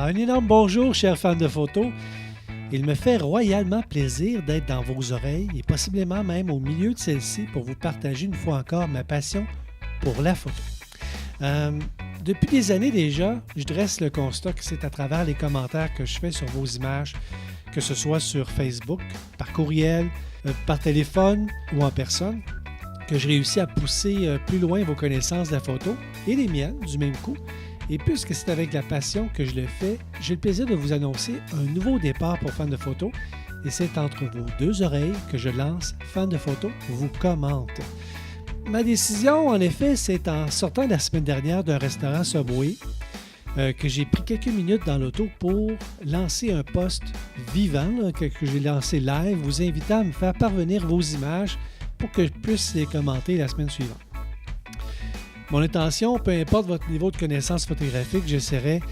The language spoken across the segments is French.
Un énorme bonjour, chers fans de photos. Il me fait royalement plaisir d'être dans vos oreilles et possiblement même au milieu de celle-ci pour vous partager une fois encore ma passion pour la photo. Depuis des années déjà, je dresse le constat que c'est à travers les commentaires que je fais sur vos images, que ce soit sur Facebook, par courriel, par téléphone ou en personne, que je réussis à pousser plus loin vos connaissances de la photo et les miennes du même coup. Et puisque c'est avec la passion que je le fais, j'ai le plaisir de vous annoncer un nouveau départ pour fans de photos. Et c'est entre vos deux oreilles que je lance Fans de photos vous commente. Ma décision, en effet, c'est en sortant la semaine dernière d'un restaurant Subway que j'ai pris quelques minutes dans l'auto pour lancer un post vivant que j'ai lancé live, vous invitant à me faire parvenir vos images pour que je puisse les commenter la semaine suivante. Mon intention, peu importe votre niveau de connaissance photographique, j'essaierai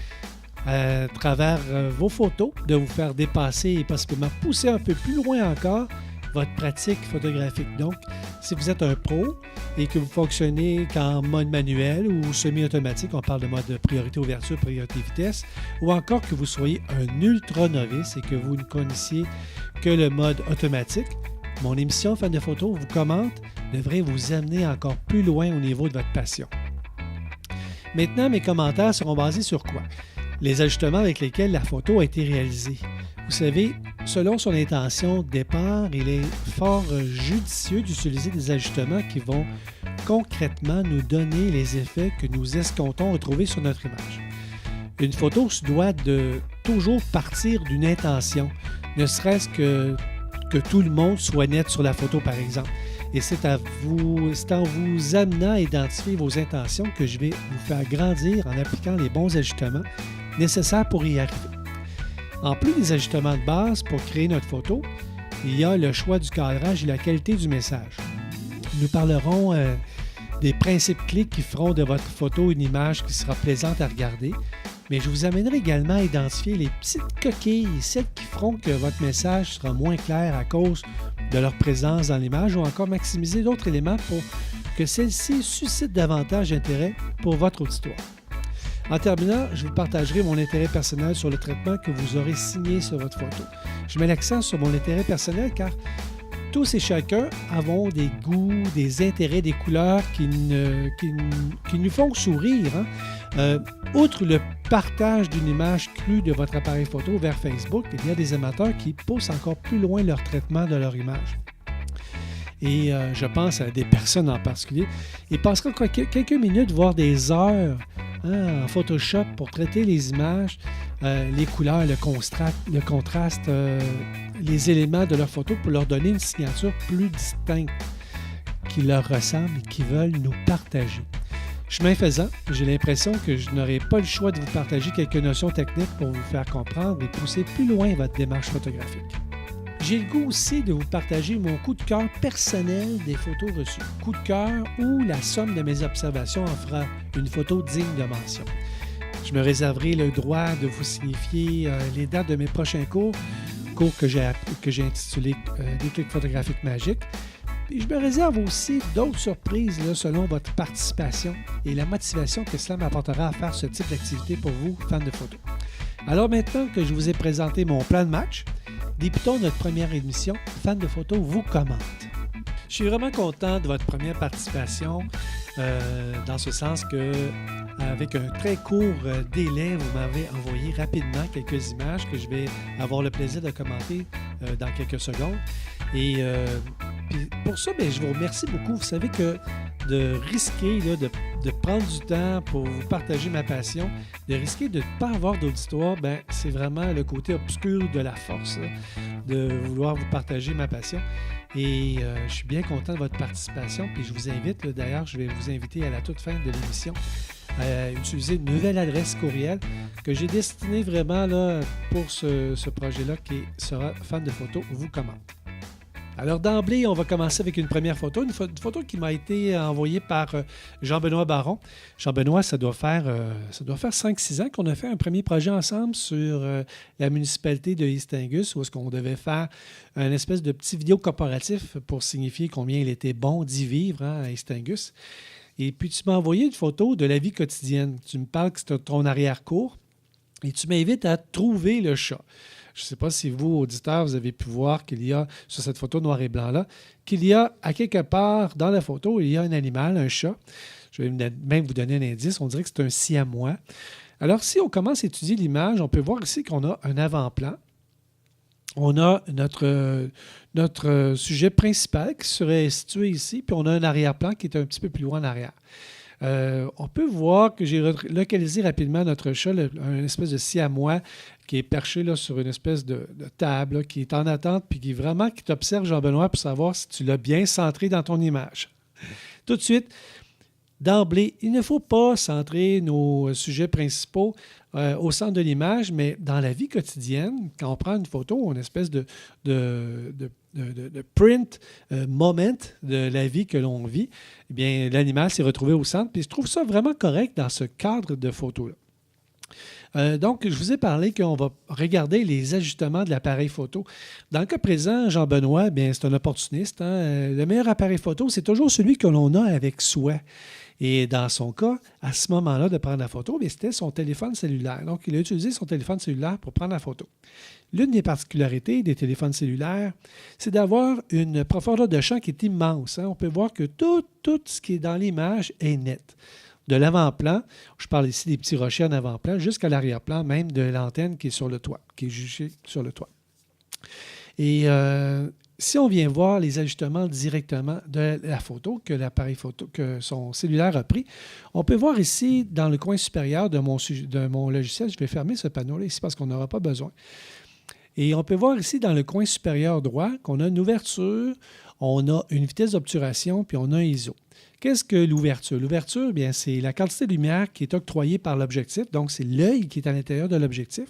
à travers vos photos de vous faire dépasser et possiblement pousser un peu plus loin encore votre pratique photographique. Donc, si vous êtes un pro et que vous fonctionnez qu'en mode manuel ou semi-automatique, on parle de mode priorité ouverture, priorité vitesse, ou encore que vous soyez un ultra novice et que vous ne connaissiez que le mode automatique, mon émission Fan de photos vous commente devrait vous amener encore plus loin au niveau de votre passion. Maintenant, mes commentaires seront basés sur quoi? Les ajustements avec lesquels la photo a été réalisée. Vous savez, selon son intention de départ, il est fort judicieux d'utiliser des ajustements qui vont concrètement nous donner les effets que nous escomptons retrouver sur notre image. Une photo se doit de toujours partir d'une intention, ne serait-ce que tout le monde soit net sur la photo, par exemple. Et c'est en vous amenant à identifier vos intentions que je vais vous faire grandir en appliquant les bons ajustements nécessaires pour y arriver. En plus des ajustements de base pour créer notre photo, il y a le choix du cadrage et la qualité du message. Nous parlerons des principes clés qui feront de votre photo une image qui sera plaisante à regarder, mais je vous amènerai également à identifier les petites coquilles, celles qui feront que votre message sera moins clair à cause de leur présence dans l'image ou encore maximiser d'autres éléments pour que celle-ci suscite davantage d'intérêt pour votre auditoire. En terminant, je vous partagerai mon intérêt personnel sur le traitement que vous aurez signé sur votre photo. Je mets l'accent sur mon intérêt personnel car tous et chacun avons des goûts, des intérêts, des couleurs qui nous font sourire. Outre le partage d'une image crue de votre appareil photo vers Facebook, il y a des amateurs qui poussent encore plus loin leur traitement de leur image. Et je pense à des personnes en particulier. Ils passeront quelques minutes, voire des heures en Photoshop pour traiter les images, les couleurs, le contraste, les éléments de leur photo pour leur donner une signature plus distincte qui leur ressemble et qu'ils veulent nous partager. Chemin faisant, j'ai l'impression que je n'aurai pas le choix de vous partager quelques notions techniques pour vous faire comprendre et pousser plus loin votre démarche photographique. J'ai le goût aussi de vous partager mon coup de cœur personnel des photos reçues. Coup de cœur où la somme de mes observations en fera une photo digne de mention. Je me réserverai le droit de vous signifier les dates de mes prochains cours que j'ai intitulé « Déclic photographique magique ». Et je me réserve aussi d'autres surprises selon votre participation et la motivation que cela m'apportera à faire ce type d'activité pour vous, fans de photos. Alors maintenant que je vous ai présenté mon plan de match, débutons notre première émission. Fans de photos vous commente. Je suis vraiment content de votre première participation dans ce sens que avec un très court délai, vous m'avez envoyé rapidement quelques images que je vais avoir le plaisir de commenter dans quelques secondes. Et puis pour ça, je vous remercie beaucoup. Vous savez que de risquer, de prendre du temps pour vous partager ma passion, de risquer de ne pas avoir d'auditoire, c'est vraiment le côté obscur de la force, de vouloir vous partager ma passion. Et je suis bien content de votre participation. Puis je vous invite, d'ailleurs, je vais vous inviter à la toute fin de l'émission à utiliser une nouvelle adresse courriel que j'ai destinée vraiment pour ce projet-là qui sera Fan de photos vous commente. Alors d'emblée, on va commencer avec une première photo, une photo qui m'a été envoyée par Jean-Benoît Baron. Jean-Benoît, ça doit faire 5-6 ans qu'on a fait un premier projet ensemble sur la municipalité de East Angus, où est-ce qu'on devait faire un espèce de petit vidéo corporatif pour signifier combien il était bon d'y vivre à East Angus. Et puis tu m'as envoyé une photo de la vie quotidienne. Tu me parles que c'est ton arrière-cour. Et tu m'invites à trouver le chat. Je ne sais pas si vous, auditeurs, vous avez pu voir qu'il y a, sur cette photo noir et blanc-là, qu'il y a à quelque part dans la photo, il y a un animal, un chat. Je vais même vous donner un indice. On dirait que c'est un siamois. Alors, si on commence à étudier l'image, on peut voir ici qu'on a un avant-plan. On a notre sujet principal qui serait situé ici, puis on a un arrière-plan qui est un petit peu plus loin en arrière. On peut voir que j'ai localisé rapidement notre chat, un espèce de siamois qui est perché là, sur une espèce de table, là, qui est en attente, puis qui t'observe, Jean-Benoît, pour savoir si tu l'as bien centré dans ton image. Tout de suite, d'emblée, il ne faut pas centrer nos sujets principaux au centre de l'image, mais dans la vie quotidienne, quand on prend une photo, une espèce de print moment de la vie que l'on vit, eh bien, l'animal s'est retrouvé au centre. Puis je trouve ça vraiment correct dans ce cadre de photo-là. Donc, je vous ai parlé qu'on va regarder les ajustements de l'appareil photo. Dans le cas présent, Jean-Benoît, bien, c'est un opportuniste. Hein? Le meilleur appareil photo, c'est toujours celui que l'on a avec soi. Et dans son cas, à ce moment-là de prendre la photo, c'était son téléphone cellulaire. Donc, il a utilisé son téléphone cellulaire pour prendre la photo. L'une des particularités des téléphones cellulaires, c'est d'avoir une profondeur de champ qui est immense. Hein? On peut voir que tout ce qui est dans l'image est net. De l'avant-plan, je parle ici des petits rochers en avant-plan, jusqu'à l'arrière-plan, même de l'antenne qui est sur le toit, qui est jugée sur le toit. Et si on vient voir les ajustements directement de la photo que l'appareil photo, que son cellulaire a pris, on peut voir ici, dans le coin supérieur de mon logiciel, je vais fermer ce panneau-là ici parce qu'on n'aura pas besoin. Et on peut voir ici, dans le coin supérieur droit, qu'on a une ouverture, on a une vitesse d'obturation, puis on a un ISO. Qu'est-ce que l'ouverture? L'ouverture, bien, c'est la quantité de lumière qui est octroyée par l'objectif, donc c'est l'œil qui est à l'intérieur de l'objectif.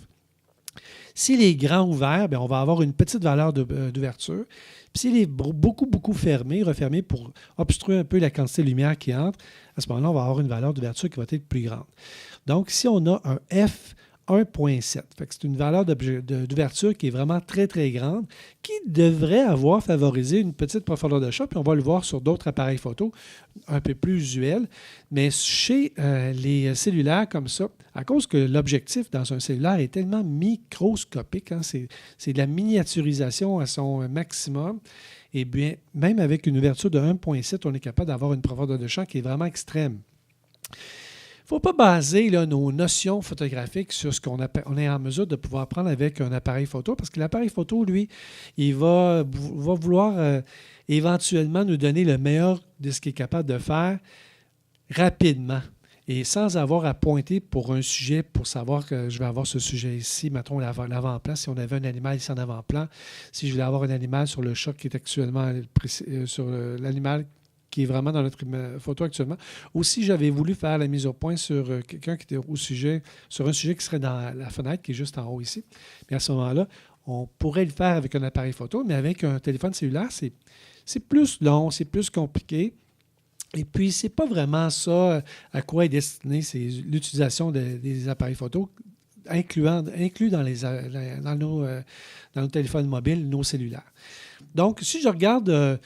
S'il est grand ouvert, bien, on va avoir une petite valeur d'ouverture. Puis s'il est beaucoup fermé, refermé pour obstruer un peu la quantité de lumière qui entre, à ce moment-là, on va avoir une valeur d'ouverture qui va être plus grande. Donc, si on a un F 1.7. C'est une valeur d'ouverture qui est vraiment très grande, qui devrait avoir favorisé une petite profondeur de champ, puis on va le voir sur d'autres appareils photo un peu plus usuels. Mais chez les cellulaires comme ça, à cause que l'objectif dans un cellulaire est tellement microscopique, hein, c'est de la miniaturisation à son maximum, et bien, même avec une ouverture de 1.7, on est capable d'avoir une profondeur de champ qui est vraiment extrême. Il ne faut pas baser là, nos notions photographiques sur ce qu'on est en mesure de pouvoir prendre avec un appareil photo, parce que l'appareil photo, lui, il va vouloir éventuellement nous donner le meilleur de ce qu'il est capable de faire rapidement et sans avoir à pointer pour un sujet, pour savoir que je vais avoir ce sujet ici, mettons l'avant-plan, si on avait un animal ici en avant-plan, si je voulais avoir un animal sur le chat qui est actuellement sur l'animal qui est vraiment dans notre photo actuellement. Aussi, j'avais voulu faire la mise au point sur quelqu'un qui était sur un sujet qui serait dans la fenêtre, qui est juste en haut ici. Mais à ce moment-là, on pourrait le faire avec un appareil photo, mais avec un téléphone cellulaire, c'est plus long, c'est plus compliqué. Et puis, c'est pas vraiment ça à quoi est destinée l'utilisation des appareils photo, inclus dans nos téléphones mobiles, nos cellulaires. Donc, si je regarde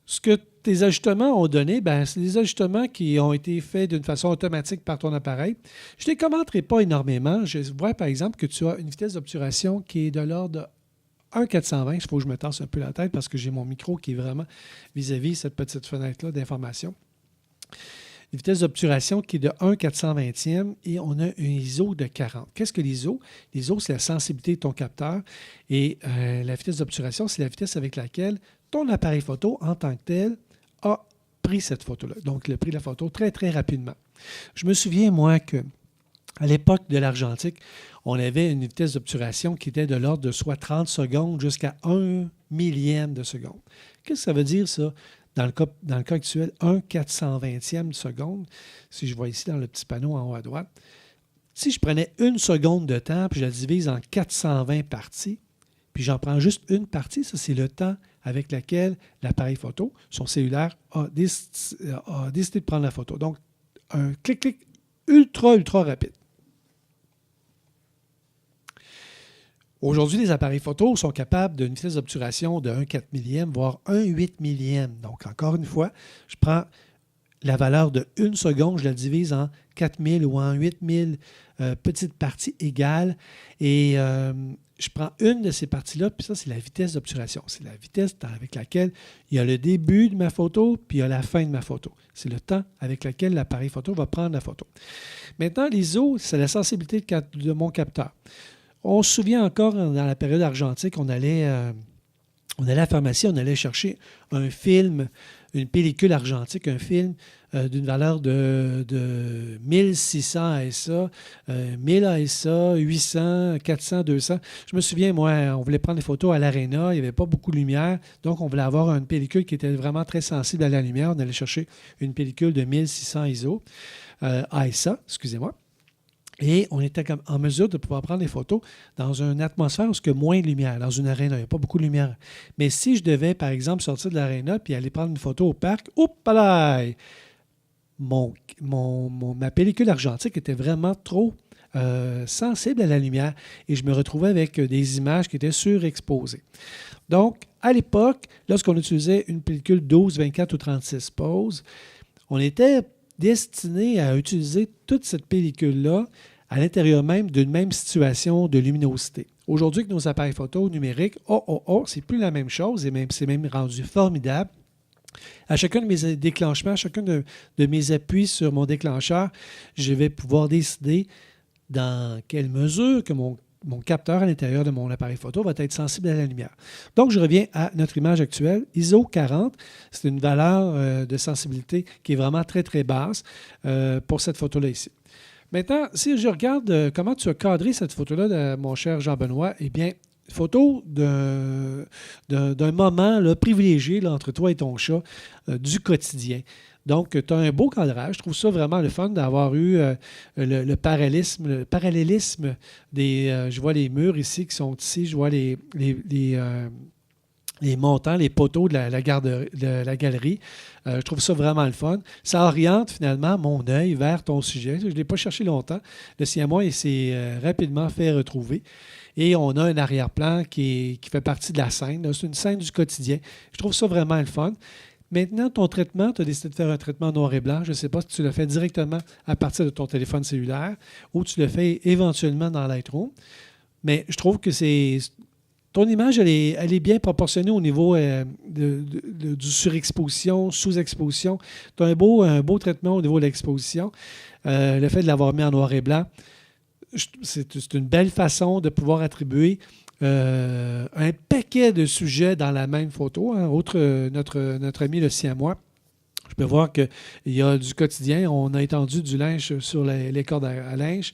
ce que tes ajustements ont donné, bien, c'est des ajustements qui ont été faits d'une façon automatique par ton appareil. Je ne les commenterai pas énormément. Je vois, par exemple, que tu as une vitesse d'obturation qui est de l'ordre de 1,420. Il faut que je me tasse un peu la tête parce que j'ai mon micro qui est vraiment vis-à-vis cette petite fenêtre-là d'information. Une vitesse d'obturation qui est de 1,420e et on a un ISO de 40. Qu'est-ce que l'ISO? L'ISO, c'est la sensibilité de ton capteur et la vitesse d'obturation, c'est la vitesse avec laquelle ton appareil photo, en tant que tel, a pris cette photo-là. Donc, il a pris la photo très rapidement. Je me souviens, moi, qu'à l'époque de l'argentique, on avait une vitesse d'obturation qui était de l'ordre de soit 30 secondes jusqu'à 1 millième de seconde. Qu'est-ce que ça veut dire, ça? Dans le cas actuel, 1/420e de seconde, si je vois ici dans le petit panneau en haut à droite, si je prenais une seconde de temps, puis je la divise en 420 parties, puis j'en prends juste une partie, ça c'est le temps avec lequel l'appareil photo, son cellulaire, a décidé de prendre la photo. Donc, un clic ultra rapide. Aujourd'hui, les appareils photo sont capables d'une vitesse d'obturation de 1/4 millième, voire 1/8 millième. Donc, encore une fois, je prends la valeur de 1 seconde, je la divise en 4000 ou en 8000 petites parties égales. Et je prends une de ces parties-là, puis ça, c'est la vitesse d'obturation. C'est la vitesse avec laquelle il y a le début de ma photo, puis il y a la fin de ma photo. C'est le temps avec lequel l'appareil photo va prendre la photo. Maintenant, l'ISO, c'est la sensibilité de mon capteur. On se souvient encore, dans la période argentique, on allait à la pharmacie, on allait chercher un film, une pellicule argentique, un film d'une valeur de 1600 ASA, 1000 ASA, 800, 400, 200. Je me souviens, moi, on voulait prendre des photos à l'Arena, il n'y avait pas beaucoup de lumière, donc on voulait avoir une pellicule qui était vraiment très sensible à la lumière. On allait chercher une pellicule de 1600 ISO, ASA, excusez-moi. Et on était en mesure de pouvoir prendre des photos dans une atmosphère où il y a moins de lumière, dans une aréna. Il n'y a pas beaucoup de lumière. Mais si je devais, par exemple, sortir de l'aréna puis aller prendre une photo au parc, ma pellicule argentique était vraiment trop sensible à la lumière et je me retrouvais avec des images qui étaient surexposées. Donc, à l'époque, lorsqu'on utilisait une pellicule 12, 24 ou 36 poses, on était destiné à utiliser toute cette pellicule-là à l'intérieur même d'une même situation de luminosité. Aujourd'hui, avec nos appareils photo numériques, c'est plus la même chose et c'est même rendu formidable. À chacun de mes déclenchements, à chacun de mes appuis sur mon déclencheur, je vais pouvoir décider dans quelle mesure que mon capteur à l'intérieur de mon appareil photo va être sensible à la lumière. Donc, je reviens à notre image actuelle. ISO 40, c'est une valeur de sensibilité qui est vraiment très, très basse pour cette photo-là ici. Maintenant, si je regarde comment tu as cadré cette photo-là, mon cher Jean-Benoît, eh bien, photo d'un moment là, privilégié là, entre toi et ton chat du quotidien. Donc, tu as un beau cadrage. Je trouve ça vraiment le fun d'avoir eu le parallélisme des... je vois les murs ici qui sont ici. Je vois les montants, les poteaux de la galerie. Je trouve ça vraiment le fun. Ça oriente finalement mon œil vers ton sujet. Je ne l'ai pas cherché longtemps. Le siamois, il s'est rapidement fait retrouver. Et on a un arrière-plan qui fait partie de la scène. C'est une scène du quotidien. Je trouve ça vraiment le fun. Maintenant, ton traitement, tu as décidé de faire un traitement noir et blanc. Je ne sais pas si tu le fais directement à partir de ton téléphone cellulaire ou tu le fais éventuellement dans Lightroom. Mais je trouve que ton image, elle est bien proportionnée au niveau du surexposition, sous-exposition. Tu as un beau traitement au niveau de l'exposition. Le fait de l'avoir mis en noir et blanc, c'est une belle façon de pouvoir attribuer un paquet de sujets dans la même photo. Hein. Notre ami le siamois, je peux voir qu'il y a du quotidien. On a étendu du linge sur les cordes à linge.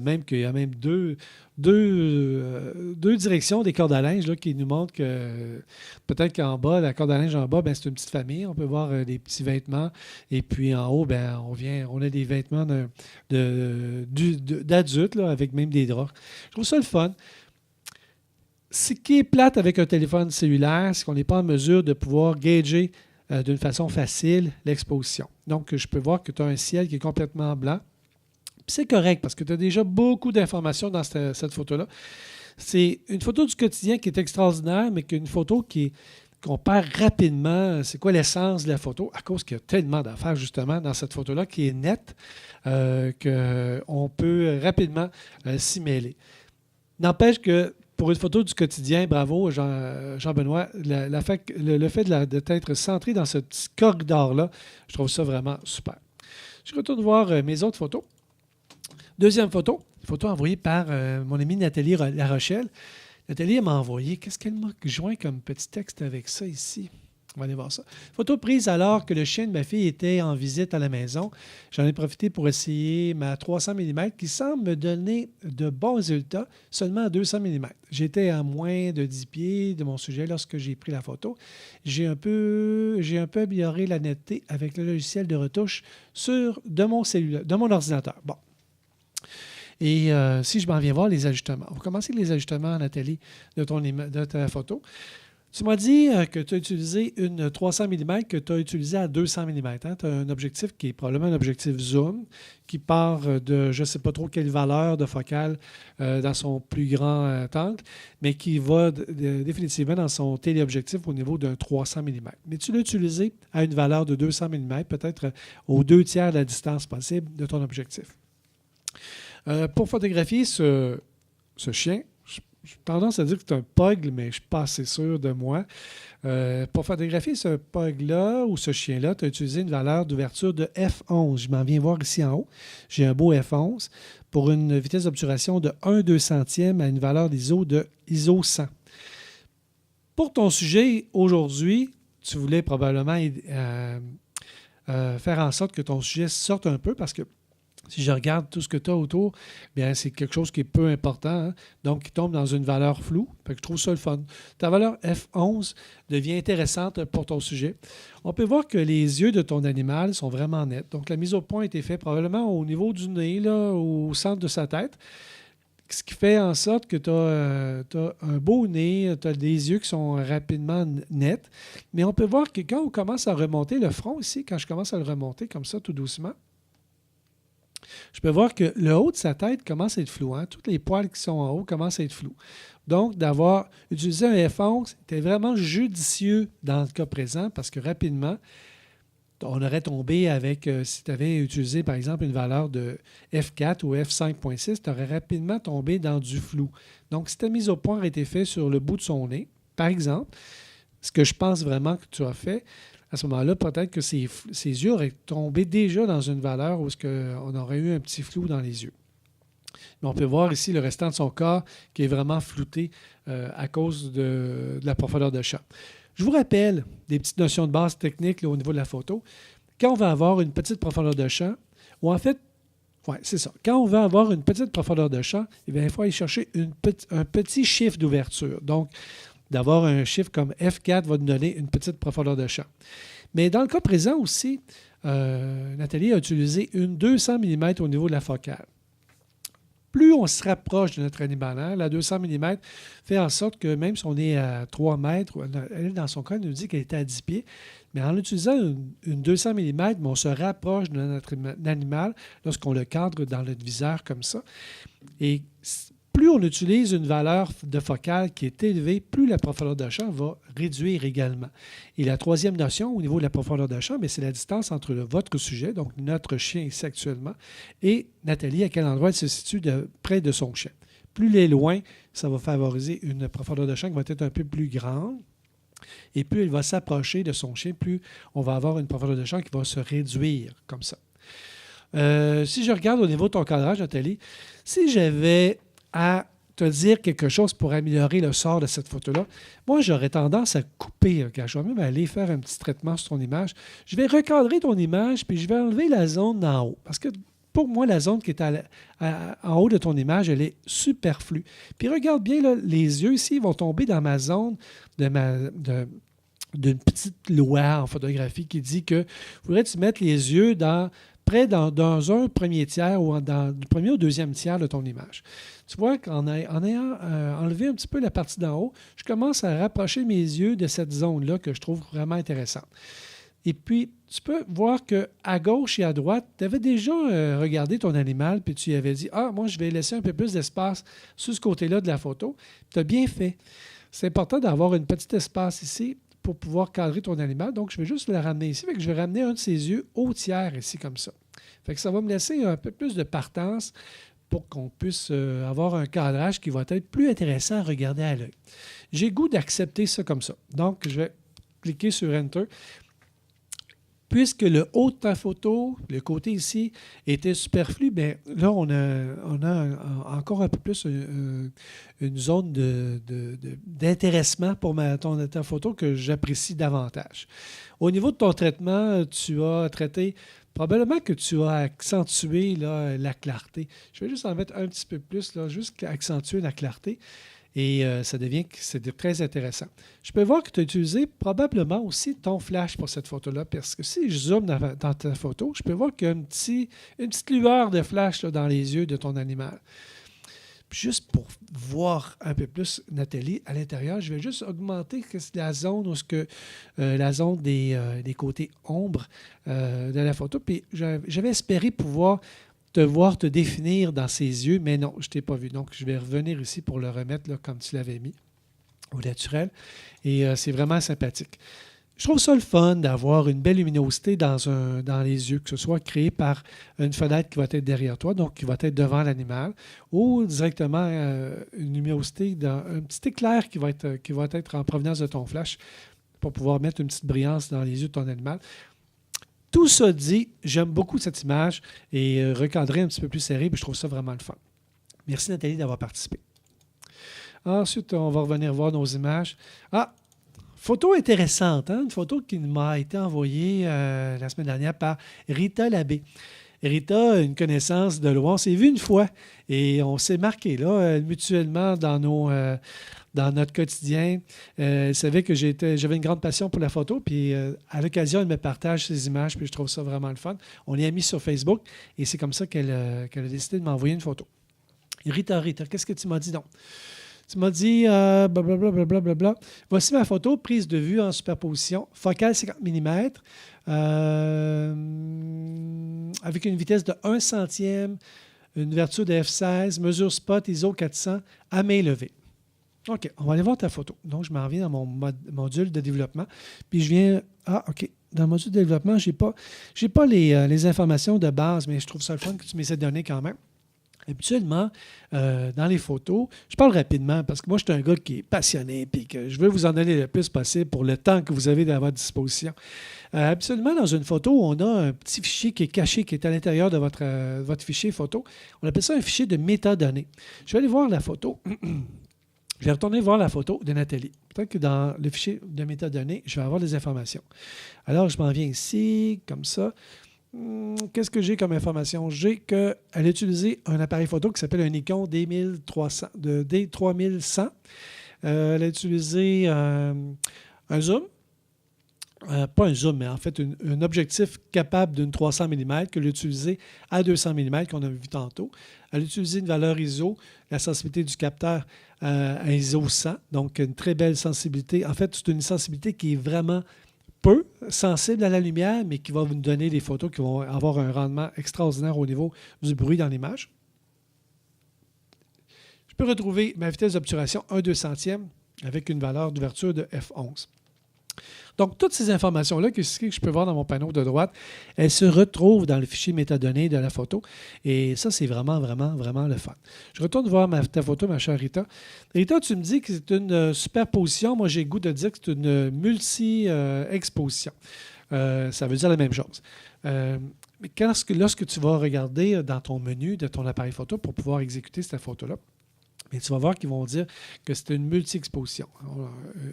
Même qu'il y a même deux directions des cordes à linge là, qui nous montrent que peut-être qu'en bas, la corde à linge en bas, c'est une petite famille. On peut voir des petits vêtements. Et puis en haut, on a des vêtements d'adultes là, avec même des draps. Je trouve ça le fun. Ce qui est plate avec un téléphone cellulaire, c'est qu'on n'est pas en mesure de pouvoir gager d'une façon facile l'exposition. Donc, je peux voir que tu as un ciel qui est complètement blanc. Puis c'est correct parce que tu as déjà beaucoup d'informations dans cette photo-là. C'est une photo du quotidien qui est extraordinaire, mais qu'une photo qu'on perd rapidement. C'est quoi l'essence de la photo? À cause qu'il y a tellement d'affaires justement dans cette photo-là qui est nette qu'on peut rapidement s'y mêler. N'empêche que pour une photo du quotidien, bravo Jean-Benoît, le fait d'être centré dans ce petit corridor-là, je trouve ça vraiment super. Je retourne voir mes autres photos. Deuxième photo envoyée par mon amie Nathalie Larochelle. Nathalie m'a envoyé, qu'est-ce qu'elle m'a joint comme petit texte avec ça ici? On va aller voir ça. Photo prise alors que le chien de ma fille était en visite à la maison. J'en ai profité pour essayer ma 300 mm qui semble me donner de bons résultats, seulement à 200 mm. J'étais à moins de 10 pieds de mon sujet lorsque j'ai pris la photo. J'ai un peu amélioré la netteté avec le logiciel de retouche de mon ordinateur. Bon. Et si je m'en viens voir les ajustements. On va commencer avec les ajustements, Nathalie, de ta photo. Tu m'as dit que tu as utilisé une 300 mm que tu as utilisée à 200 mm. Tu as un objectif qui est probablement un objectif zoom qui part de je ne sais pas trop quelle valeur de focale dans son plus grand angle, mais qui va définitivement dans son téléobjectif au niveau d'un 300 mm. Mais tu l'as utilisé à une valeur de 200 mm, peut-être aux 2/3 de la distance possible de ton objectif. Pour photographier ce chien, j'ai tendance à dire que c'est un pug, mais je ne suis pas assez sûr de moi. Pour photographier ce pug-là ou ce chien-là, tu as utilisé une valeur d'ouverture de f11. Je m'en viens voir ici en haut. J'ai un beau f11 pour une vitesse d'obturation de 1/200 à une valeur d'ISO de ISO 100. Pour ton sujet, aujourd'hui, tu voulais probablement faire en sorte que ton sujet sorte un peu parce que si je regarde tout ce que tu as autour, bien, c'est quelque chose qui est peu important, hein? Donc qui tombe dans une valeur floue. Fait que je trouve ça le fun. Ta valeur F11 devient intéressante pour ton sujet. On peut voir que les yeux de ton animal sont vraiment nets. Donc la mise au point a été faite probablement au niveau du nez, là, au centre de sa tête, ce qui fait en sorte que tu as un beau nez, tu as des yeux qui sont rapidement nets. Mais on peut voir que quand on commence à remonter le front ici, quand je commence à le remonter comme ça tout doucement, je peux voir que le haut de sa tête commence à être flou. Hein? Tous les poils qui sont en haut commencent à être flous. Donc, d'avoir utilisé un F11, c'était vraiment judicieux dans le cas présent parce que rapidement, on aurait tombé avec, si tu avais utilisé par exemple une valeur de F4 ou F5.6, tu aurais rapidement tombé dans du flou. Donc, si ta mise au point a été faite sur le bout de son nez, par exemple, ce que je pense vraiment que tu as fait, à ce moment-là, peut-être que ses yeux auraient tombé déjà dans une valeur où on aurait eu un petit flou dans les yeux. Mais on peut voir ici le restant de son corps qui est vraiment flouté à cause de la profondeur de champ. Je vous rappelle des petites notions de base techniques là, au niveau de la photo. Quand on va avoir une petite profondeur de champ, ou en fait, oui, c'est ça. Quand on veut avoir une petite profondeur de champ, eh bien, il faut aller chercher un petit chiffre d'ouverture. Donc, d'avoir un chiffre comme F4 va nous donner une petite profondeur de champ. Mais dans le cas présent aussi, Nathalie a utilisé une 200 mm au niveau de la focale. Plus on se rapproche de notre animal, hein, la 200 mm fait en sorte que même si on est à 3 mètres, elle, dans son cas, elle nous dit qu'elle était à 10 pieds, mais en utilisant une 200 mm, on se rapproche de notre animal lorsqu'on le cadre dans notre viseur comme ça. Et plus on utilise une valeur de focale qui est élevée, plus la profondeur de champ va réduire également. Et la troisième notion au niveau de la profondeur de champ, c'est la distance entre votre sujet, donc notre chien ici actuellement, et Nathalie, à quel endroit elle se situe près de son chien. Plus elle est loin, ça va favoriser une profondeur de champ qui va être un peu plus grande. Et plus elle va s'approcher de son chien, plus on va avoir une profondeur de champ qui va se réduire comme ça. Si je regarde au niveau de ton cadrage, Nathalie, si j'avais à te dire quelque chose pour améliorer le sort de cette photo-là, moi, j'aurais tendance à couper. Okay? Je vais même aller faire un petit traitement sur ton image. Je vais recadrer ton image, puis je vais enlever la zone d'en haut. Parce que pour moi, la zone qui est en haut de ton image, elle est superflue. Puis regarde bien, là, les yeux ici vont tomber dans ma zone d'une petite loi en photographie qui dit que faudrait que tu mettes les yeux près dans un premier tiers ou dans le premier ou deuxième tiers de ton image. Tu vois qu'en ayant enlevé un petit peu la partie d'en haut, je commence à rapprocher mes yeux de cette zone-là que je trouve vraiment intéressante. Et puis, tu peux voir qu'à gauche et à droite, tu avais déjà regardé ton animal puis tu avais dit « Ah, moi, je vais laisser un peu plus d'espace sur ce côté-là de la photo. » Tu as bien fait. C'est important d'avoir un petit espace ici pour pouvoir cadrer ton animal. Donc, je vais juste le ramener ici. Fait que je vais ramener un de ses yeux au tiers ici, comme ça. Fait que ça va me laisser un peu plus de partance pour qu'on puisse avoir un cadrage qui va être plus intéressant à regarder à l'œil. J'ai goût d'accepter ça comme ça. Donc, je vais cliquer sur Enter. Puisque le haut de ta photo, le côté ici, était superflu, bien là, on a encore un peu plus une zone d'intéressement pour ta photo que j'apprécie davantage. Au niveau de ton traitement, tu as traité, probablement que tu as accentué là, la clarté. Je vais juste en mettre un petit peu plus, là, juste accentuer la clarté. Et c'est très intéressant. Je peux voir que tu as utilisé probablement aussi ton flash pour cette photo-là, parce que si je zoome dans ta photo, je peux voir qu'il y a une petite lueur de flash là, dans les yeux de ton animal. juste pour voir un peu plus Nathalie à l'intérieur, je vais juste augmenter la zone la zone des côtés ombres de la photo. Puis j'avais espéré pouvoir te voir te définir dans ses yeux, mais non, je ne t'ai pas vu. Donc, je vais revenir ici pour le remettre là, comme tu l'avais mis, au naturel. Et c'est vraiment sympathique. Je trouve ça le fun d'avoir une belle luminosité dans les yeux, que ce soit créé par une fenêtre qui va être derrière toi, donc qui va être devant l'animal, ou directement une luminosité, un petit éclair qui va être en provenance de ton flash pour pouvoir mettre une petite brillance dans les yeux de ton animal. Tout ça dit, j'aime beaucoup cette image et recadrer un petit peu plus serré, puis je trouve ça vraiment le fun. Merci Nathalie d'avoir participé. Ensuite, on va revenir voir nos images. Photo intéressante, hein? Une photo qui m'a été envoyée la semaine dernière par Rita Labbé. Rita a une connaissance de loin. On s'est vu une fois et on s'est marqué là, mutuellement dans notre quotidien. Elle savait que j'avais une grande passion pour la photo, puis à l'occasion, elle me partage ses images, puis je trouve ça vraiment le fun. On est amis sur Facebook et c'est comme ça qu'elle a décidé de m'envoyer une photo. Rita, qu'est-ce que tu m'as dit donc? Tu m'as dit blablabla. Voici ma photo, prise de vue en superposition, focale 50 mm, avec une vitesse de 1 centième, une ouverture de f16, mesure spot ISO 400 à main levée. OK, on va aller voir ta photo. Donc, je m'en viens dans mon module de développement. Puis, je viens... OK. Dans le module de développement, je n'ai pas les informations de base, mais je trouve ça le fun que tu m'aies donné quand même. Habituellement, dans les photos, je parle rapidement parce que moi, je suis un gars qui est passionné et que je veux vous en donner le plus possible pour le temps que vous avez à votre disposition. Habituellement, dans une photo, on a un petit fichier qui est caché, qui est à l'intérieur de votre fichier photo. On appelle ça un fichier de métadonnées. Je vais aller voir la photo. Je vais retourner voir la photo de Nathalie. Peut-être que dans le fichier de métadonnées, je vais avoir des informations. Alors, je m'en viens ici, comme ça. Qu'est-ce que j'ai comme information? J'ai qu'elle a utilisé un appareil photo qui s'appelle un Nikon D3100. Elle a utilisé un zoom. Pas un zoom, mais en fait un objectif capable d'une 300 mm qu'elle a utilisé à 200 mm qu'on a vu tantôt. Elle a utilisé une valeur ISO, la sensibilité du capteur à ISO 100, donc une très belle sensibilité. En fait, c'est une sensibilité qui est vraiment peu sensible à la lumière, mais qui va vous donner des photos qui vont avoir un rendement extraordinaire au niveau du bruit dans l'image. Je peux retrouver ma vitesse d'obturation 1/200 avec une valeur d'ouverture de f11. Donc, toutes ces informations-là que je peux voir dans mon panneau de droite, elles se retrouvent dans le fichier métadonnées de la photo. Et ça, c'est vraiment, vraiment, vraiment le fun. Je retourne voir ta photo, ma chère Rita. Rita, tu me dis que c'est une superposition. Moi, j'ai le goût de dire que c'est une multi-exposition. Ça veut dire la même chose. Mais lorsque tu vas regarder dans ton menu de ton appareil photo pour pouvoir exécuter cette photo-là, mais tu vas voir qu'ils vont dire que c'est une multi-exposition,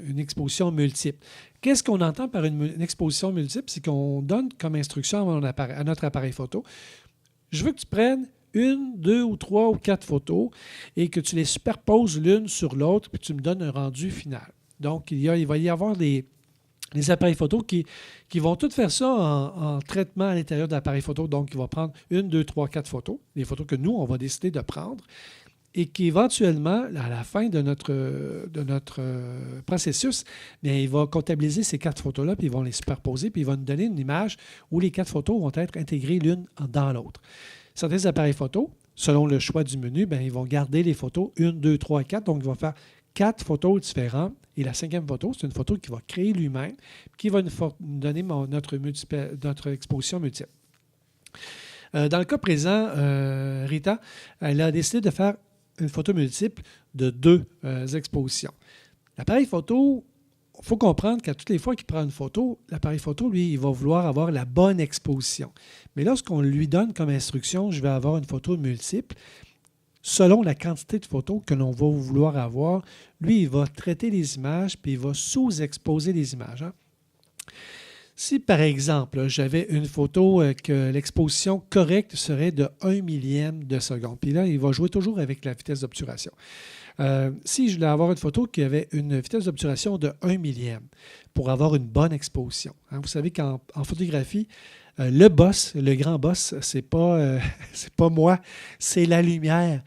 une exposition multiple. Qu'est-ce qu'on entend par une exposition multiple? C'est qu'on donne comme instruction à notre appareil photo, je veux que tu prennes 1, 2 ou 3 ou 4 photos et que tu les superposes l'une sur l'autre, puis tu me donnes un rendu final. Donc, il va y avoir des appareils photo qui vont tous faire ça en traitement à l'intérieur de l'appareil photo. Donc, il va prendre 1, 2, 3, 4 photos, les photos que nous, on va décider de prendre, et qu'éventuellement, à la fin de notre processus, bien, il va comptabiliser ces 4 photos-là, puis ils vont les superposer, puis il va nous donner une image où les 4 photos vont être intégrées l'une dans l'autre. Certains appareils photo, selon le choix du menu, bien, ils vont garder les photos 1, 2, 3, 4, donc ils vont faire 4 photos différentes. Et la 5e photo, c'est une photo qu'il va créer lui-même, qui va nous donner notre exposition multiple. Dans le cas présent, Rita, elle a décidé de faire une photo multiple de 2 expositions. L'appareil photo, il faut comprendre qu'à toutes les fois qu'il prend une photo, l'appareil photo, lui, il va vouloir avoir la bonne exposition. Mais lorsqu'on lui donne comme instruction, je vais avoir une photo multiple, selon la quantité de photos que l'on va vouloir avoir, lui, il va traiter les images puis il va sous-exposer les images. Hein? Si, par exemple, j'avais une photo que l'exposition correcte serait de 1 millième de seconde, puis là, il va jouer toujours avec la vitesse d'obturation. Si je voulais avoir une photo qui avait une vitesse d'obturation de 1 millième pour avoir une bonne exposition. Hein, vous savez qu'en photographie, le boss, le grand boss, c'est pas moi, c'est la lumière.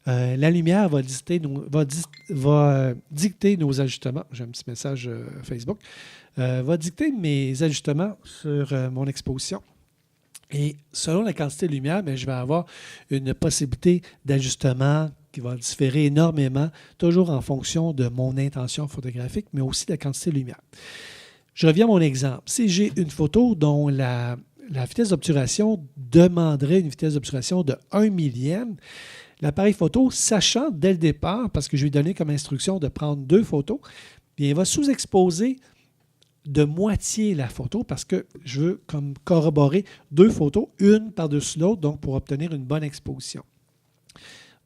La lumière va dicter nos ajustements. J'ai un petit message Facebook. Va dicter mes ajustements sur mon exposition. Et selon la quantité de lumière, bien, je vais avoir une possibilité d'ajustement qui va différer énormément, toujours en fonction de mon intention photographique, mais aussi de la quantité de lumière. Je reviens à mon exemple. Si j'ai une photo dont la vitesse d'obturation demanderait une vitesse d'obturation de 1 millième, l'appareil photo, sachant dès le départ, parce que je lui ai donné comme instruction de prendre 2 photos, bien, il va sous-exposer de moitié la photo parce que je veux comme corroborer 2 photos, une par-dessus l'autre, donc pour obtenir une bonne exposition.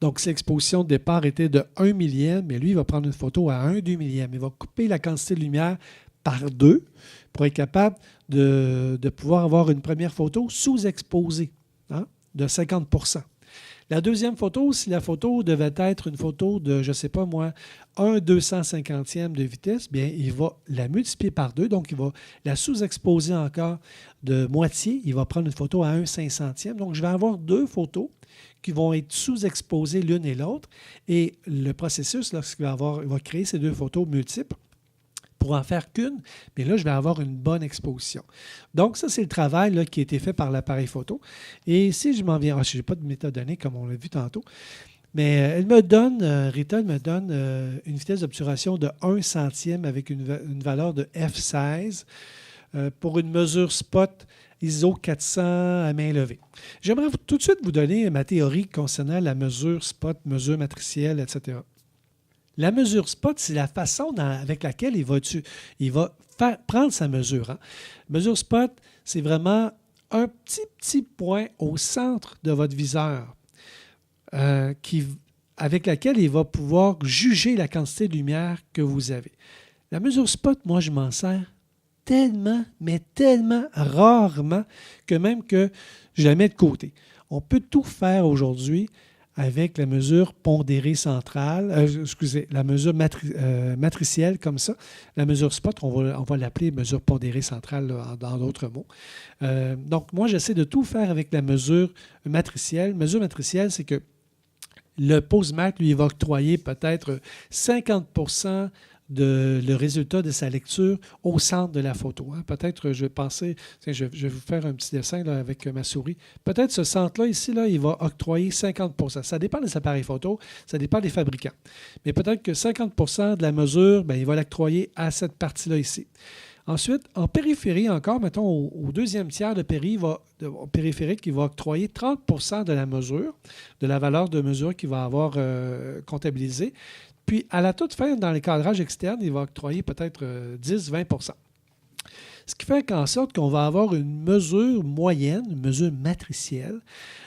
Donc, si l'exposition de départ était de 1 millième, mais lui, il va prendre une photo à 1/2 millième. Il va couper la quantité de lumière par 2 pour être capable de pouvoir avoir une première photo sous-exposée de 50%. La deuxième photo, si la photo devait être une photo de, je ne sais pas moi, 1/250e de vitesse, bien, il va la multiplier par 2, donc il va la sous-exposer encore de moitié. Il va prendre une photo à 1/500e. Donc, je vais avoir 2 photos qui vont être sous-exposées l'une et l'autre. Et le processus, lorsqu'il va créer ces 2 photos multiples, pour en faire qu'une, mais là, je vais avoir une bonne exposition. Donc, ça, c'est le travail là, qui a été fait par l'appareil photo. Et si je m'en viens, je n'ai pas de métadonnée comme on l'a vu tantôt, mais elle me donne, Rita me donne une vitesse d'obturation de 1 centième avec une valeur de f16 pour une mesure spot ISO 400 à main levée. J'aimerais tout de suite vous donner ma théorie concernant la mesure spot, mesure matricielle, etc. La mesure spot, c'est la façon avec laquelle il va prendre sa mesure. Hein. Mesure spot, c'est vraiment un petit point au centre de votre viseur avec laquelle il va pouvoir juger la quantité de lumière que vous avez. La mesure spot, moi, je m'en sers tellement, mais tellement rarement que même que je la mets de côté. On peut tout faire aujourd'hui avec la mesure pondérée centrale, la mesure matricielle comme ça. La mesure spot, on va l'appeler mesure pondérée centrale là, dans d'autres mots. Donc, moi, j'essaie de tout faire avec la mesure matricielle. Mesure matricielle, c'est que le PoseMac, lui, il va octroyer peut-être 50% le résultat de sa lecture au centre de la photo. Hein. Peut-être, je vais penser, je vais vous faire un petit dessin là, avec ma souris. Peut-être ce centre-là, ici, là, il va octroyer 50%. Ça dépend des appareils photo, ça dépend des fabricants. Mais peut-être que 50% de la mesure, bien, il va l'octroyer à cette partie-là ici. Ensuite, en périphérie encore, mettons au deuxième tiers de périphérique, il va octroyer 30% de la mesure, de la valeur de mesure qu'il va avoir comptabilisée. Puis, à la toute fin, dans les cadrages externes, il va octroyer peut-être 10-20%. Ce qui fait qu'en sorte qu'on va avoir une mesure moyenne, une mesure matricielle,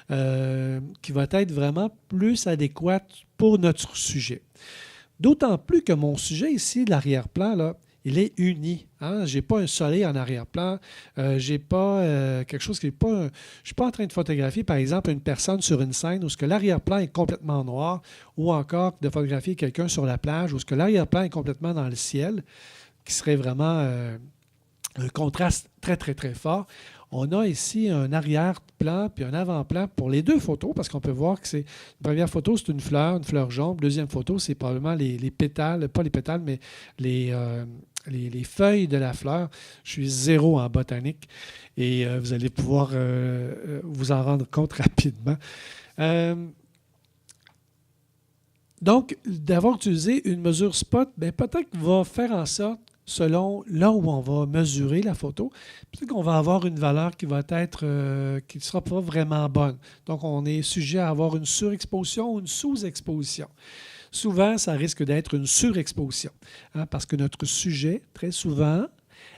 qui va être vraiment plus adéquate pour notre sujet. D'autant plus que mon sujet ici, l'arrière-plan, là, il est uni. Hein? Je n'ai pas un soleil en arrière-plan. Je n'ai pas quelque chose qui n'est pas... je ne suis pas en train de photographier, par exemple, une personne sur une scène où ce que l'arrière-plan est complètement noir, ou encore de photographier quelqu'un sur la plage où ce que l'arrière-plan est complètement dans le ciel, qui serait vraiment un contraste très, très, très fort. On a ici un arrière-plan puis un avant-plan pour les 2 photos, parce qu'on peut voir que la première photo, c'est une fleur jaune. Deuxième photo, c'est probablement les pétales, pas les pétales, mais les feuilles de la fleur. Je suis 0 en botanique et vous allez pouvoir vous en rendre compte rapidement. Donc, d'avoir utilisé une mesure spot, bien, peut-être va faire en sorte, selon là où on va mesurer la photo, peut-être qu'on va avoir une valeur qui va être qui ne sera pas vraiment bonne. Donc, on est sujet à avoir une surexposition ou une sous-exposition. Souvent, ça risque d'être une surexposition, hein, parce que notre sujet, très souvent,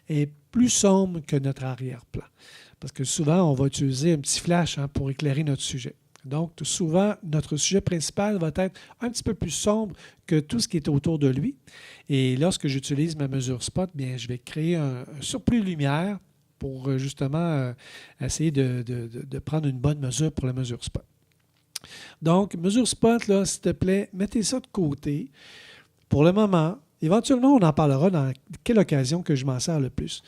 est plus sombre que notre arrière-plan. Parce que souvent, on va utiliser un petit flash pour éclairer notre sujet. Donc, souvent, notre sujet principal va être un petit peu plus sombre que tout ce qui est autour de lui. Et lorsque j'utilise ma mesure spot, bien, je vais créer un surplus de lumière pour justement essayer de prendre une bonne mesure pour la mesure spot. Donc, mesure spot, là, s'il te plaît, mettez ça de côté. Pour le moment, éventuellement, on en parlera dans quelle occasion que je m'en sers le plus.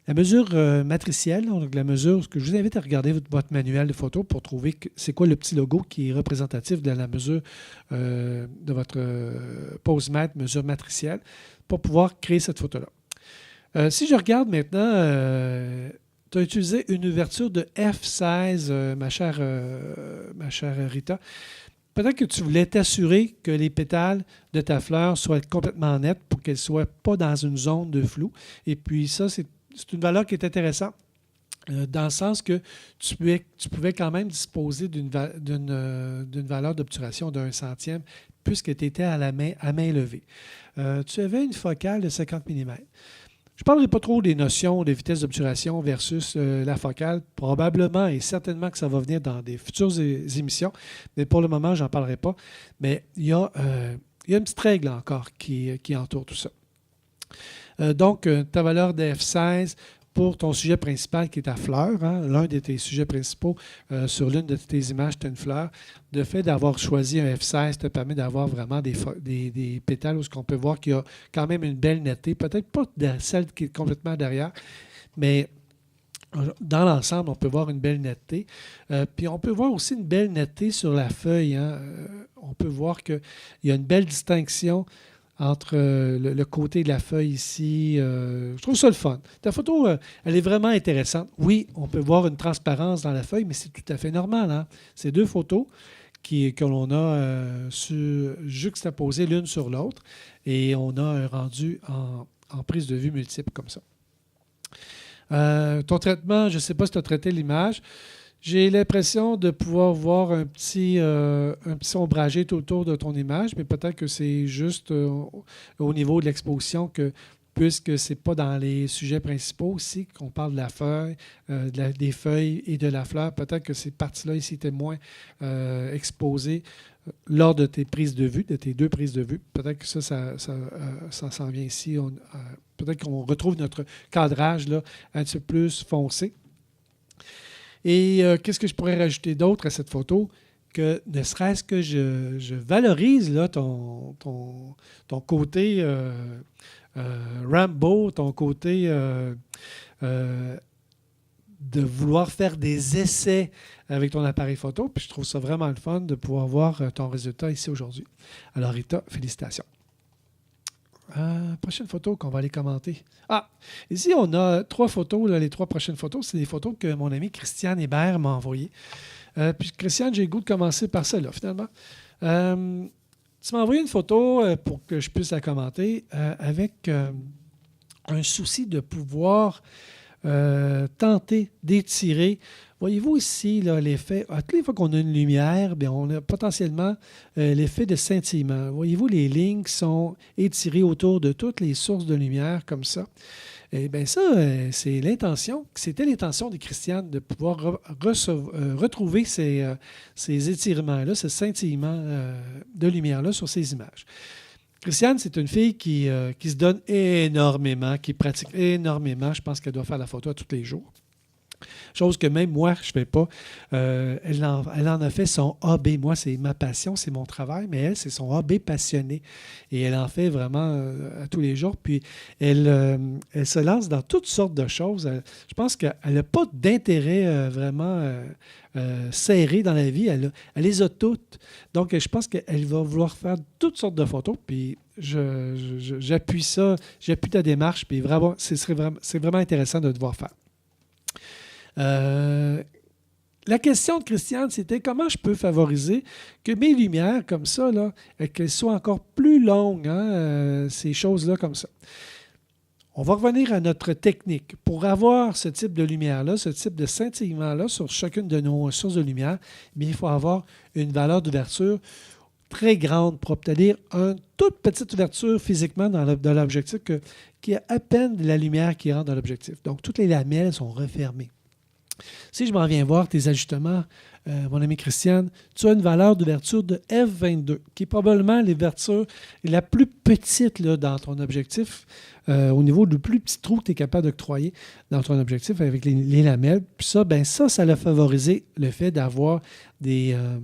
La mesure matricielle, donc la mesure que je vous invite à regarder votre manuel de photo pour trouver c'est quoi le petit logo qui est représentatif de la mesure de votre pose-mètre, mesure matricielle, pour pouvoir créer cette photo-là. Si je regarde maintenant, tu as utilisé une ouverture de F16, ma chère Rita. Peut-être que tu voulais t'assurer que les pétales de ta fleur soient complètement nettes pour qu'elles ne soient pas dans une zone de flou. Et puis ça, c'est une valeur qui est intéressante dans le sens que tu pouvais quand même disposer d'une valeur d'obturation d'1 centième puisque tu étais à main levée. Tu avais une focale de 50 mm. Je ne parlerai pas trop des notions de vitesse d'obturation versus la focale. Probablement et certainement que ça va venir dans des futures émissions, mais pour le moment, je n'en parlerai pas. Mais il y a une petite règle encore qui entoure tout ça. Donc, ta valeur de F16 pour ton sujet principal qui est ta fleur, hein, l'un de tes sujets principaux sur l'une de tes images, tu as une fleur. Le fait d'avoir choisi un F16 te permet d'avoir vraiment des pétales où on peut voir qu'il y a quand même une belle netteté, peut-être pas celle qui est complètement derrière, mais dans l'ensemble, on peut voir une belle netteté. Puis on peut voir aussi une belle netteté sur la feuille. Hein. On peut voir qu'il y a une belle distinction entre le côté de la feuille ici. Je trouve ça le fun. Ta photo, elle est vraiment intéressante. Oui, on peut voir une transparence dans la feuille, mais c'est tout à fait normal. Hein? C'est deux photos que l'on a juxtaposées l'une sur l'autre et on a un rendu en prise de vue multiple comme ça. Ton traitement, je ne sais pas si tu as traité l'image. J'ai l'impression de pouvoir voir un petit ombragé tout autour de ton image, mais peut-être que c'est juste au niveau de l'exposition que, puisque ce n'est pas dans les sujets principaux aussi, qu'on parle de la feuille, des feuilles et de la fleur, peut-être que ces parties-là ici étaient moins exposées lors de tes prises de vue, de tes deux prises de vue. Peut-être que ça s'en vient ici. Peut-être qu'on retrouve notre cadrage là, un petit peu plus foncé. Et qu'est-ce que je pourrais rajouter d'autre à cette photo? Que ne serait-ce que je valorise là, ton côté Rambo, ton côté de vouloir faire des essais avec ton appareil photo. Puis je trouve ça vraiment le fun de pouvoir voir ton résultat ici aujourd'hui. Alors Rita, félicitations. Prochaine photo qu'on va aller commenter. Ici, on a 3 photos. Là, les 3 prochaines photos, c'est des photos que mon ami Christiane Hébert m'a envoyées. Puis Christiane, j'ai le goût de commencer par celle-là, finalement. Tu m'as envoyé une photo pour que je puisse la commenter avec un souci de pouvoir tenter d'étirer. Voyez-vous ici l'effet, à toutes les fois qu'on a une lumière, bien, on a potentiellement l'effet de scintillement. Voyez-vous les lignes qui sont étirées autour de toutes les sources de lumière comme ça. Et bien ça, c'était l'intention de Christiane de pouvoir retrouver ces étirements-là, ce scintillement de lumière-là sur ces images. Christiane, c'est une fille qui se donne énormément, qui pratique énormément. Je pense qu'elle doit faire la photo à tous les jours. Chose que même moi, je ne fais pas. Elle en a fait son hobby. Moi, c'est ma passion, c'est mon travail, mais elle, c'est son hobby passionné. Et elle en fait vraiment à tous les jours. Puis, elle se lance dans toutes sortes de choses. Je pense qu'elle n'a pas d'intérêt vraiment serré dans la vie. Elle les a toutes. Donc, je pense qu'elle va vouloir faire toutes sortes de photos. Puis, j'appuie ça, j'appuie ta démarche. Puis, vraiment, c'est vraiment intéressant de devoir faire. La question de Christiane, c'était comment je peux favoriser que mes lumières comme ça, là, qu'elles soient encore plus longues, hein, ces choses-là comme ça. On va revenir à notre technique. Pour avoir ce type de lumière-là, ce type de scintillement-là sur chacune de nos sources de lumière, bien, il faut avoir une valeur d'ouverture très grande pour obtenir une toute petite ouverture physiquement dans l'objectif qui a à peine de la lumière qui rentre dans l'objectif. Donc, toutes les lamelles sont refermées. Si je m'en viens voir tes ajustements, mon ami Christiane, tu as une valeur d'ouverture de F22, qui est probablement l'ouverture la plus petite là, dans ton objectif, au niveau du plus petit trou que tu es capable d'octroyer dans ton objectif avec les lamelles. Puis ça, ben ça l'a favorisé le fait d'avoir un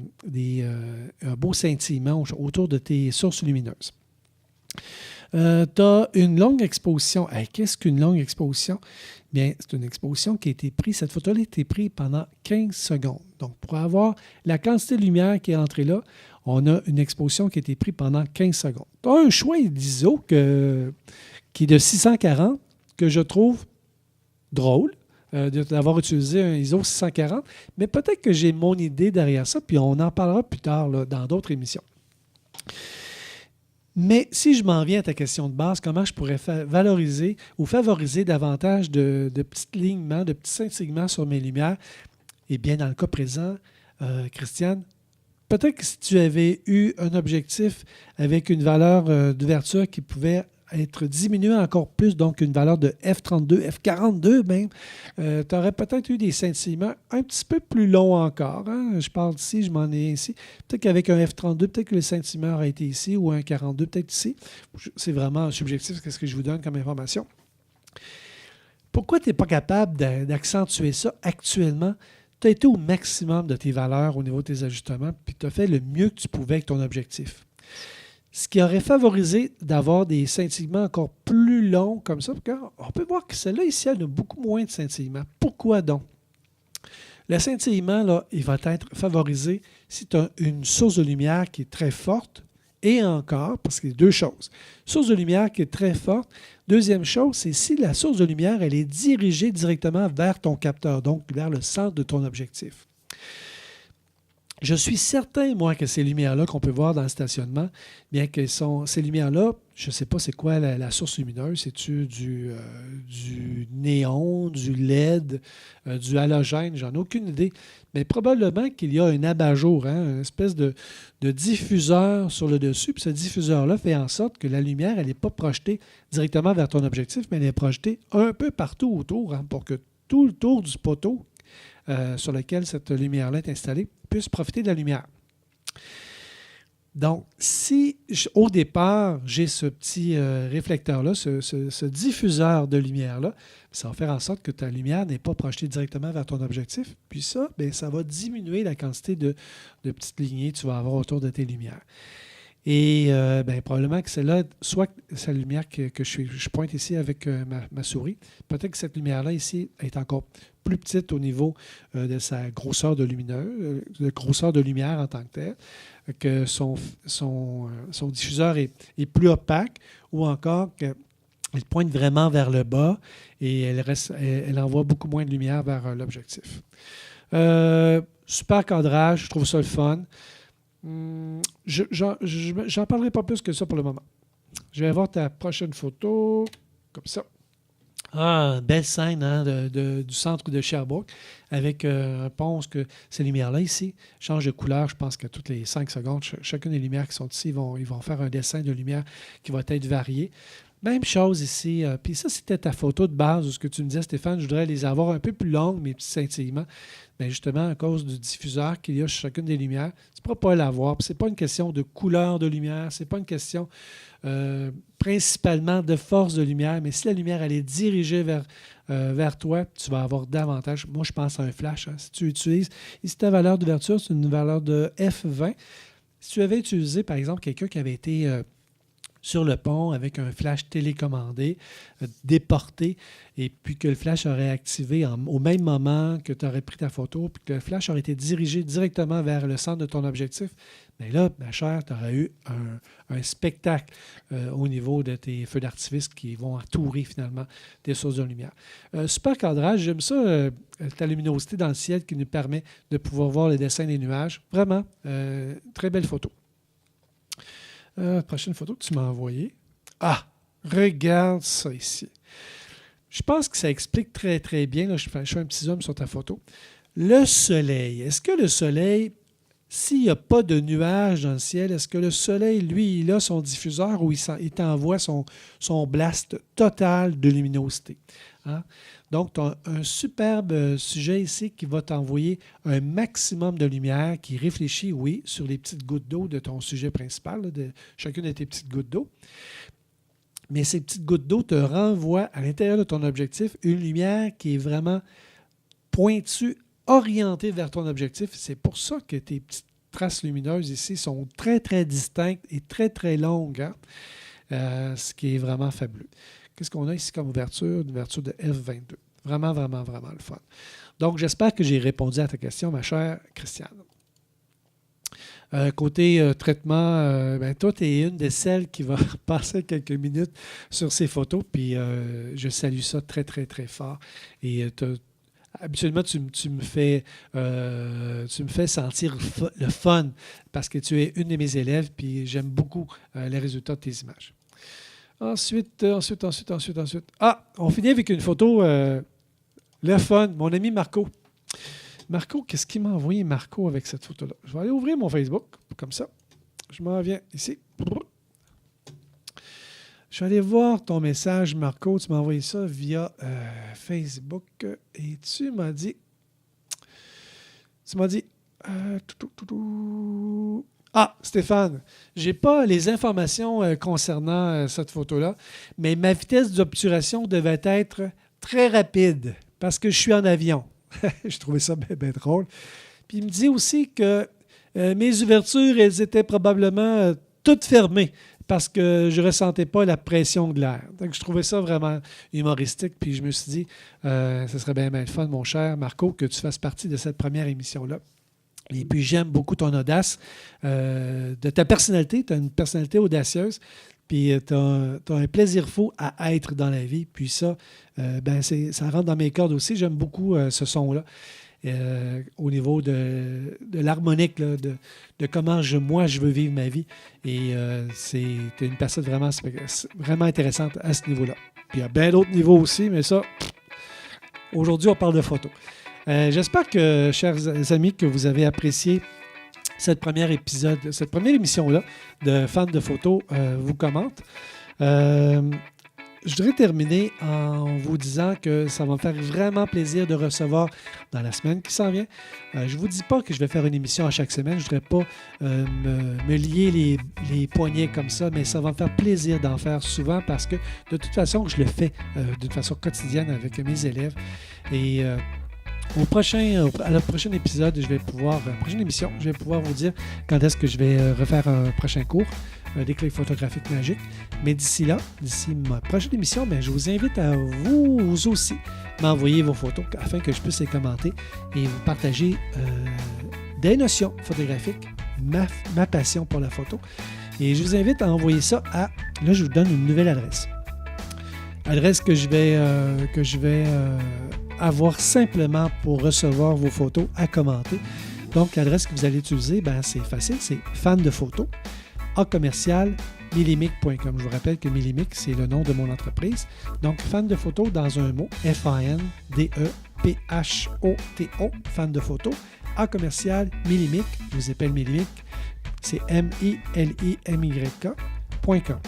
beau scintillement autour de tes sources lumineuses. Tu as une longue exposition. Hey, qu'est-ce qu'une longue exposition? Bien, c'est une exposition qui a été prise. Cette photo-là a été prise pendant 15 secondes. Donc, pour avoir la quantité de lumière qui est entrée là, on a une exposition qui a été prise pendant 15 secondes. Tu as un choix d'ISO qui est de 640 que je trouve drôle d'avoir utilisé un ISO 640, mais peut-être que j'ai mon idée derrière ça, puis on en parlera plus tard là, dans d'autres émissions. Mais si je m'en viens à ta question de base, comment je pourrais valoriser ou favoriser davantage de petits lignements, de petits scintillements sur mes lumières? Eh bien, dans le cas présent, Christiane, peut-être que si tu avais eu un objectif avec une valeur d'ouverture qui pouvait être diminuée encore plus, donc une valeur de f32, f42 même, tu aurais peut-être eu des scintillements un petit peu plus longs encore. Hein? Je parle d'ici, je m'en ai ici. Peut-être qu'avec un f32, peut-être que le scintillement aurait été ici, ou un 42, peut-être ici. C'est vraiment subjectif, ce que je vous donne comme information. Pourquoi tu n'es pas capable d'accentuer ça actuellement? Tu as été au maximum de tes valeurs au niveau de tes ajustements, puis tu as fait le mieux que tu pouvais avec ton objectif. Ce qui aurait favorisé d'avoir des scintillements encore plus longs comme ça. On peut voir que celle-là ici, elle a beaucoup moins de scintillements. Pourquoi donc? Le scintillement, là, il va être favorisé si tu as une source de lumière qui est très forte. Et encore, parce qu'il y a deux choses. Source de lumière qui est très forte. Deuxième chose, c'est si la source de lumière, elle est dirigée directement vers ton capteur, donc vers le centre de ton objectif. Je suis certain, moi, que ces lumières-là qu'on peut voir dans le stationnement, bien que ces lumières-là, je ne sais pas c'est quoi la source lumineuse, c'est-tu du néon, du LED, du halogène, j'en ai aucune idée. Mais probablement qu'il y a un abat-jour, une espèce de diffuseur sur le dessus, puis ce diffuseur-là fait en sorte que la lumière, elle n'est pas projetée directement vers ton objectif, mais elle est projetée un peu partout autour, pour que tout le tour du poteau sur lequel cette lumière-là est installée puisse profiter de la lumière. Donc, si au départ, j'ai ce petit réflecteur-là, ce diffuseur de lumière-là, ça va faire en sorte que ta lumière n'est pas projetée directement vers ton objectif. Puis ça, bien, ça va diminuer la quantité de petites lignées que tu vas avoir autour de tes lumières. Et bien, probablement que celle-là, soit cette lumière que je pointe ici avec ma souris, peut-être que cette lumière-là ici est encore plus petite au niveau de sa grosseur de grosseur de lumière en tant que telle, que son diffuseur est plus opaque, ou encore qu'elle pointe vraiment vers le bas et elle envoie beaucoup moins de lumière vers l'objectif. Super cadrage, je trouve ça le fun. J'en parlerai pas plus que ça pour le moment. Je vais voir ta prochaine photo, comme ça. Ah, belle scène du centre de Sherbrooke avec un pont, que ces lumières-là ici changent de couleur. Je pense que toutes les 5 secondes, chacune des lumières qui sont ici, ils vont faire un dessin de lumière qui va être varié. Même chose ici. Puis ça, c'était ta photo de base, ce que tu me disais, Stéphane. Je voudrais les avoir un peu plus longues, mes petits scintillements. Bien, justement, à cause du diffuseur qu'il y a sur chacune des lumières, tu ne pourras pas l'avoir. Ce n'est pas une question de couleur de lumière, ce n'est pas une question principalement de force de lumière, mais si la lumière elle est dirigée vers toi, tu vas avoir davantage. Moi, je pense à un flash. Si tu utilises, ici ta valeur d'ouverture, c'est une valeur de F20. Si tu avais utilisé, par exemple, quelqu'un qui avait été sur le pont avec un flash télécommandé, déporté, et puis que le flash aurait activé au même moment que tu aurais pris ta photo, puis que le flash aurait été dirigé directement vers le centre de ton objectif, bien là, ma chère, tu aurais eu un spectacle au niveau de tes feux d'artifice qui vont entourer finalement tes sources de lumière. Super cadrage, j'aime ça, ta luminosité dans le ciel qui nous permet de pouvoir voir le dessin des nuages. Vraiment, très belle photo. Prochaine photo que tu m'as envoyée. Ah, regarde ça ici. Je pense que ça explique très, très bien. Là, je fais un petit zoom sur ta photo. Le soleil. Est-ce que le soleil, s'il n'y a pas de nuages dans le ciel, est-ce que le soleil, lui, il a son diffuseur ou il t'envoie son blast total de luminosité? Hein? Donc, tu as un superbe sujet ici qui va t'envoyer un maximum de lumière qui réfléchit, oui, sur les petites gouttes d'eau de ton sujet principal, là, de chacune de tes petites gouttes d'eau. Mais ces petites gouttes d'eau te renvoient à l'intérieur de ton objectif une lumière qui est vraiment pointue, orientée vers ton objectif. C'est pour ça que tes petites traces lumineuses ici sont très, très distinctes et très, très longues. Hein? ce qui est vraiment fabuleux. Qu'est-ce qu'on a ici comme ouverture? Une ouverture de F22. Vraiment, vraiment, vraiment le fun. Donc, j'espère que j'ai répondu à ta question, ma chère Christiane. Côté traitement, toi, tu es une de celles qui va passer quelques minutes sur ces photos, puis je salue ça très, très, très fort. Et habituellement, tu me fais sentir le fun parce que tu es une de mes élèves, puis j'aime beaucoup les résultats de tes images. Ensuite. Ah, on finit avec une photo, le fun, mon ami Marco. Marco, qu'est-ce qu'il m'a envoyé, Marco, avec cette photo-là? Je vais aller ouvrir mon Facebook, comme ça. Je m'en viens ici. Je vais aller voir ton message, Marco. Tu m'as envoyé ça via Facebook. Et tu m'as dit... Stéphane, je n'ai pas les informations concernant cette photo-là, mais ma vitesse d'obturation devait être très rapide parce que je suis en avion. Je trouvais ça bien drôle. Puis il me dit aussi que mes ouvertures, elles étaient probablement toutes fermées parce que je ne ressentais pas la pression de l'air. Donc, je trouvais ça vraiment humoristique. Puis je me suis dit, ce serait bien le fun, mon cher Marco, que tu fasses partie de cette première émission-là. Et puis, j'aime beaucoup ton audace, de ta personnalité. Tu as une personnalité audacieuse. Puis, tu as un plaisir fou à être dans la vie. Puis ça, ça rentre dans mes cordes aussi. J'aime beaucoup ce son-là. Au niveau de l'harmonique, là, de comment moi je veux vivre ma vie. Et c'est une personne vraiment intéressante à ce niveau-là. Puis il y a bien d'autres niveaux aussi, mais ça, aujourd'hui, on parle de photos. J'espère que, chers amis, que vous avez apprécié cette première émission-là de Fans de photos vous commente. Je voudrais terminer en vous disant que ça va me faire vraiment plaisir de recevoir dans la semaine qui s'en vient. Je ne vous dis pas que je vais faire une émission à chaque semaine. Je ne voudrais pas me lier les poignets comme ça, mais ça va me faire plaisir d'en faire souvent parce que de toute façon, je le fais d'une façon quotidienne avec mes élèves. Et à la prochaine épisode, prochaine émission, je vais pouvoir vous dire quand est-ce que je vais refaire un prochain cours des clés photographiques magiques. Mais d'ici ma prochaine émission, je vous invite à vous aussi m'envoyer vos photos afin que je puisse les commenter et vous partager des notions photographiques, ma passion pour la photo. Et je vous invite à envoyer ça à... Là, je vous donne une nouvelle adresse. Adresse que je vais avoir simplement pour recevoir vos photos à commenter. Donc, l'adresse que vous allez utiliser, c'est facile, c'est fan de photos @millimic.com. Je vous rappelle que Millimic, c'est le nom de mon entreprise. Donc, fan de photos dans un mot, FANDEPHOTO, fan de photos, @millimic, je vous appelle Millimic, c'est MILIMYK.com.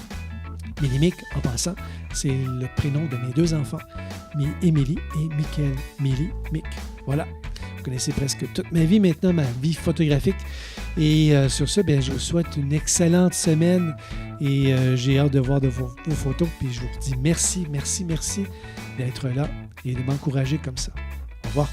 Millimic, en passant, c'est le prénom de mes deux enfants, Émilie et Mickaël. Millimic. Voilà. Vous connaissez presque toute ma vie maintenant, ma vie photographique. Et sur ce, je vous souhaite une excellente semaine et j'ai hâte de voir vos photos. Puis je vous dis merci d'être là et de m'encourager comme ça. Au revoir.